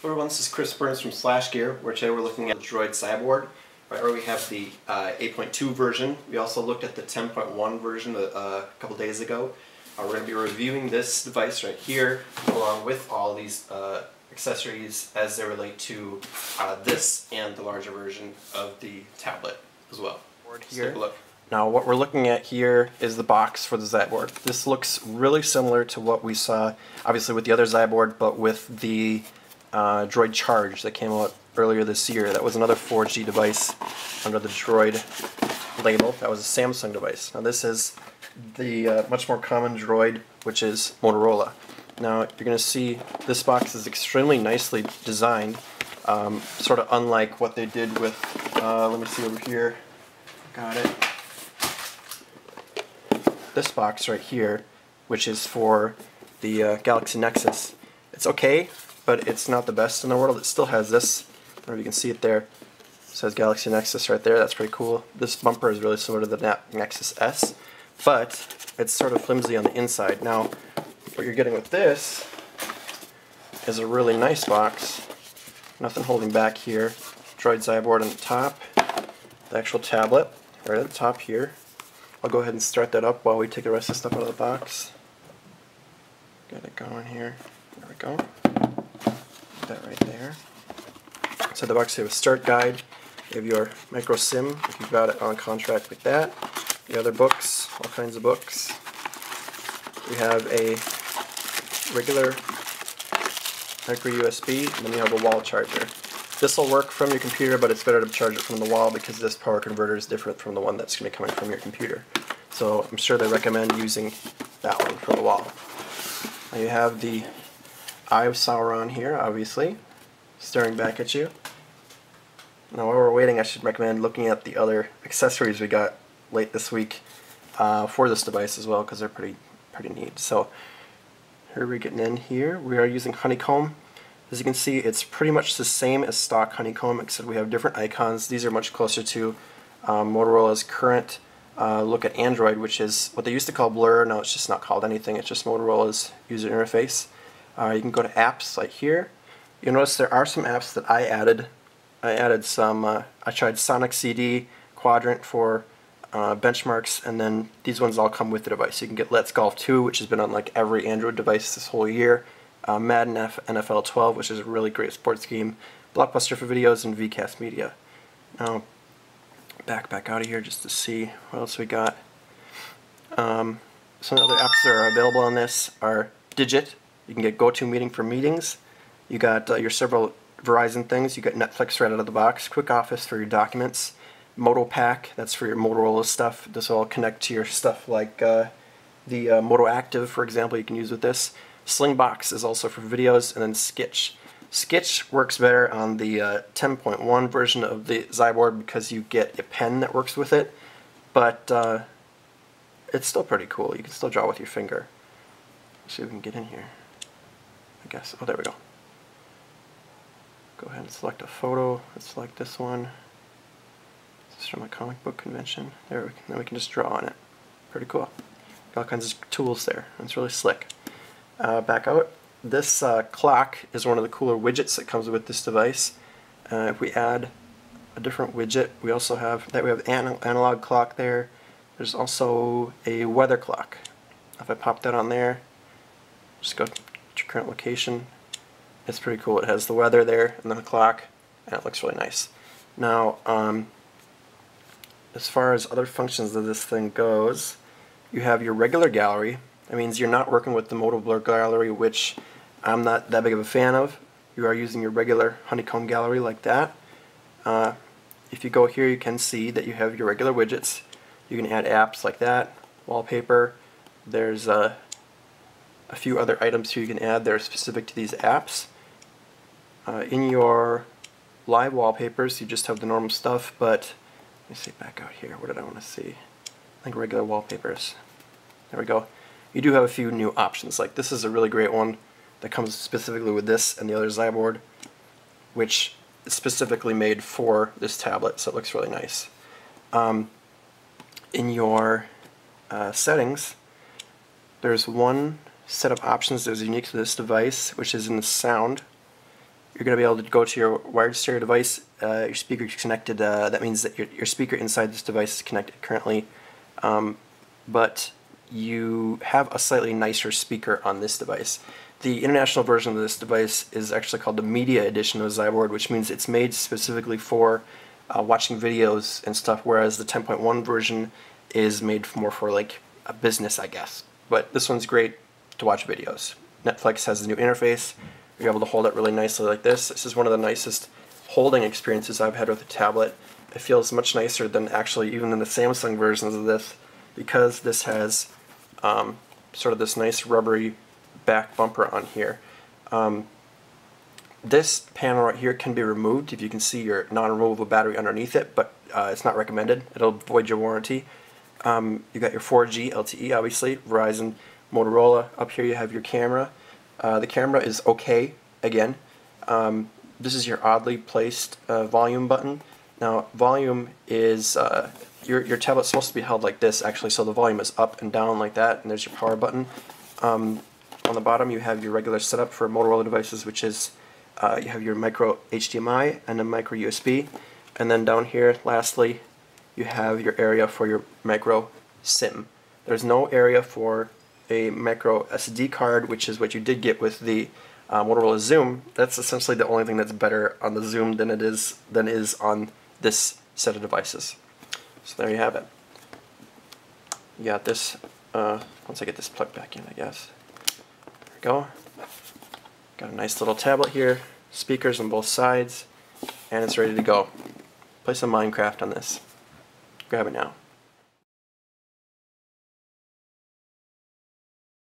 Hello everyone, this is Chris Burns from SlashGear, where today we're looking at the DROID XYBOARD. Right here we have the 8.2 version. We also looked at the 10.1 version a couple days ago. We're going to be reviewing this device right here, along with all these accessories as they relate to this and the larger version of the tablet as well. Let's take a look. Now what we're looking at here is the box for the XYBOARD. This looks really similar to what we saw, obviously with the other XYBOARD, but with the DROID Charge that came out earlier this year. That was another 4G device under the DROID label. That was a Samsung device. Now this is the much more common DROID, which is Motorola. Now you're going to see this box is extremely nicely designed, sort of unlike what they did with, let me see over here, got it, this box right here, which is for the Galaxy Nexus. It's okay, but it's not the best in the world. It still has this, I don't know if you can see it there. It says Galaxy Nexus right there, that's pretty cool. This bumper is really similar to the Nexus S, but it's sort of flimsy on the inside. Now, what you're getting with this is a really nice box. Nothing holding back here. DROID XYBOARD on the top. The actual tablet right at the top here. I'll go ahead and start that up while we take the rest of the stuff out of the box. Get it going here. There we go. That right there. So the box, you have a start guide, you have your micro SIM if you've got it on contract like that, the other books, all kinds of books. We have a regular micro USB, and then you have a wall charger. This will work from your computer, but it's better to charge it from the wall because this power converter is different from the one that's going to be coming from your computer. So I'm sure they recommend using that one from the wall. Now you have the Eye of Sauron here, obviously, staring back at you. Now while we're waiting, I should recommend looking at the other accessories we got late this week for this device as well, because they're pretty neat. So here we're getting in here. We are using Honeycomb. As you can see, it's pretty much the same as stock Honeycomb, except we have different icons. These are much closer to Motorola's current look at Android, which is what they used to call Blur. Now it's just not called anything. It's just Motorola's user interface. You can go to apps like here. You'll notice there are some apps that I added. I added some, I tried Sonic CD, Quadrant for benchmarks, and then these ones all come with the device. You can get Let's Golf 2, which has been on like every Android device this whole year. Madden NFL 12, which is a really great sports game. Blockbuster for videos, and VCast Media. Now, back out of here just to see what else we got. Some other apps that are available on this are Digit. You can get GoToMeeting for meetings. You got your several Verizon things. You got Netflix right out of the box. Quick Office for your documents. MotoPack, that's for your Motorola stuff. This will all connect to your stuff like the Moto Active, for example, you can use with this. Slingbox is also for videos, and then Skitch. Skitch works better on the 10.1 version of the XYBOARD because you get a pen that works with it, but it's still pretty cool. You can still draw with your finger. Let's see if we can get in here. I guess. Oh, there we go. Go ahead and select a photo. Let's select this one. This is from a comic book convention. There, then we can just draw on it. Pretty cool. Got all kinds of tools there. It's really slick. Back out. This clock is one of the cooler widgets that comes with this device. If we add a different widget, we also have that. We have analog clock there. There's also a weather clock. If I pop that on there, just go to your current location. It's pretty cool. It has the weather there and then a clock, and it looks really nice. Now, as far as other functions of this thing goes, you have your regular gallery. That means you're not working with the Moto Blur gallery, which I'm not that big of a fan of. You are using your regular Honeycomb gallery like that. If you go here, you can see that you have your regular widgets. You can add apps like that, wallpaper. There's a few other items here you can add that are specific to these apps. In your live wallpapers, you just have the normal stuff, but let me see back out here. What did I want to see? I think regular wallpapers. There we go. You do have a few new options. Like this is a really great one that comes specifically with this and the other XYBOARD, which is specifically made for this tablet, so it looks really nice. In your settings, there's one set of options that is unique to this device, which is in the sound. you're going to be able to go to your wired stereo device. Your speaker is connected. That means that your speaker inside this device is connected currently, but you have a slightly nicer speaker on this device. The international version of this device is actually called the Media Edition of XYBOARD, which means it's made specifically for watching videos and stuff, whereas the 10.1 version is made more for like a business, I guess. But this one's great to watch videos. Netflix has a new interface. You're able to hold it really nicely like this. This is one of the nicest holding experiences I've had with a tablet. It feels much nicer than actually even in the Samsung versions of this, because this has sort of this nice rubbery back bumper on here. This panel right here can be removed if you can see your non-removable battery underneath it, but it's not recommended. It'll void your warranty. You got your 4G LTE, obviously, Verizon, Motorola. Up here you have your camera. The camera is okay, again. This is your oddly placed volume button. Now, volume is, your tablet's supposed to be held like this, actually, so the volume is up and down like that, and there's your power button. On the bottom you have your regular setup for Motorola devices, which is, you have your micro HDMI and a micro USB, and then down here, lastly, you have your area for your micro SIM. There's no area for a micro SD card, which is what you did get with the Motorola Zoom. That's essentially the only thing that's better on the Zoom than is on this set of devices. So there you have it. You got this. Once I get this plugged back in, I guess. There we go. Got a nice little tablet here, speakers on both sides, and it's ready to go. Play some Minecraft on this. Grab it now.